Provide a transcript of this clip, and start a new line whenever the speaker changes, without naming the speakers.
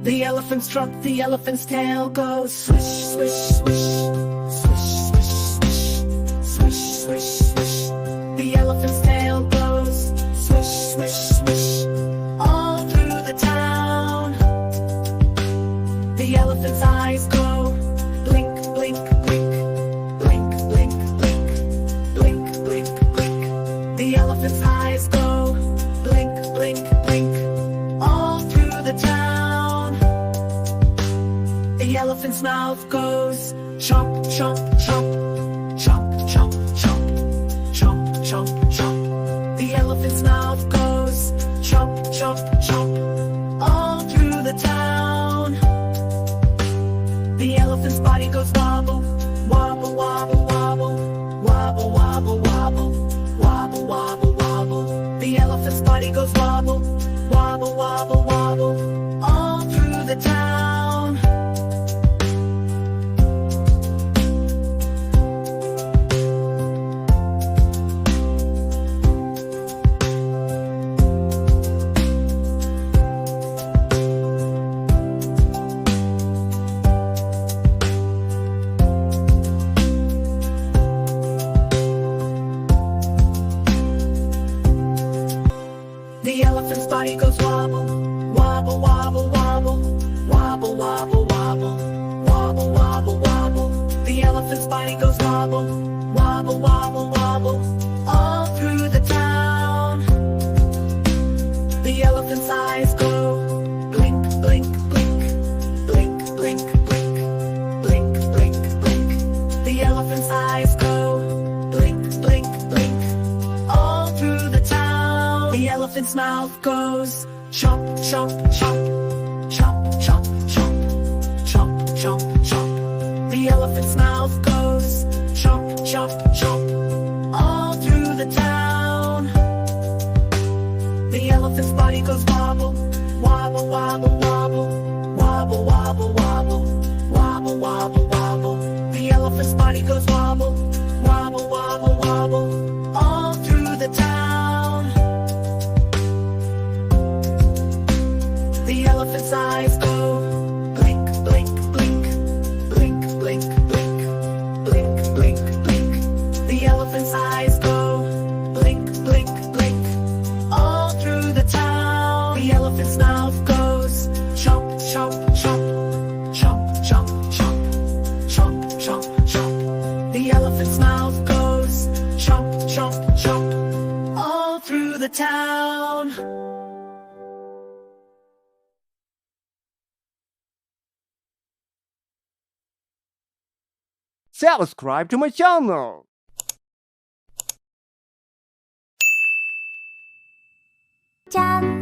The elephant struck, the elephant's tail goes swish, swish, swish. Swish, swish, swish. Swish, swish, swish. The elephant's tail goes swish, swish, swish. All through the town. The elephant's eyes go blink, blink, blink. Blink, blink, blink. Blink, blink, blink. The elephant's eyes go blink, blink, blink. All through the town. The elephant's mouth goes chomp, chomp, chomp. Chomp, chomp, chomp. Chomp, chomp, chomp. The elephant's mouth goes chomp, chomp, chomp. All through the town. The elephant's body goes wobble, wobble, wobble, wobble. Wobble, wobble, wobble. Wobble, wobble, wobble. The elephant's body goes wobble, wobble, wobble, wobble. All through the town. The elephant's body goes wobble, wobble, wobble, wobble. Wobble, wobble, wobble. Wobble, wobble, wobble. The elephant's body goes wobble, wobble, wobble, wobble. All through the town. The elephant's eyes go blink, blink, blink. Blink, blink, blink. Blink, blink, blink. The elephant's eyes go blink, blink, blink. All through the town. The elephant's mouth goes chomp, chomp, chomp. Chomp, chomp, chomp. Chomp, chomp, chomp. The elephant's mouth goes chomp, chomp, chomp. All through the town. The elephant's body goes wobble, wobble, wobble, wobble. Wobble, wobble, wobble. Wobble, wobble, wobble. The elephant's body goes wobble, wobble, wobble, wobble. All through the town. The elephant's eyes go blink, blink, blink. Blink, blink, blink. Blink, blink, blink. The elephant's eyes go blink, blink, blink. All through the town. The elephant's mouth goes chomp, chomp, chomp. Chomp, chomp, chomp. Chomp, chomp, chomp. The elephant's mouth goes chomp, chomp, chomp. All through the town.
Subscribe to my channel.
짠!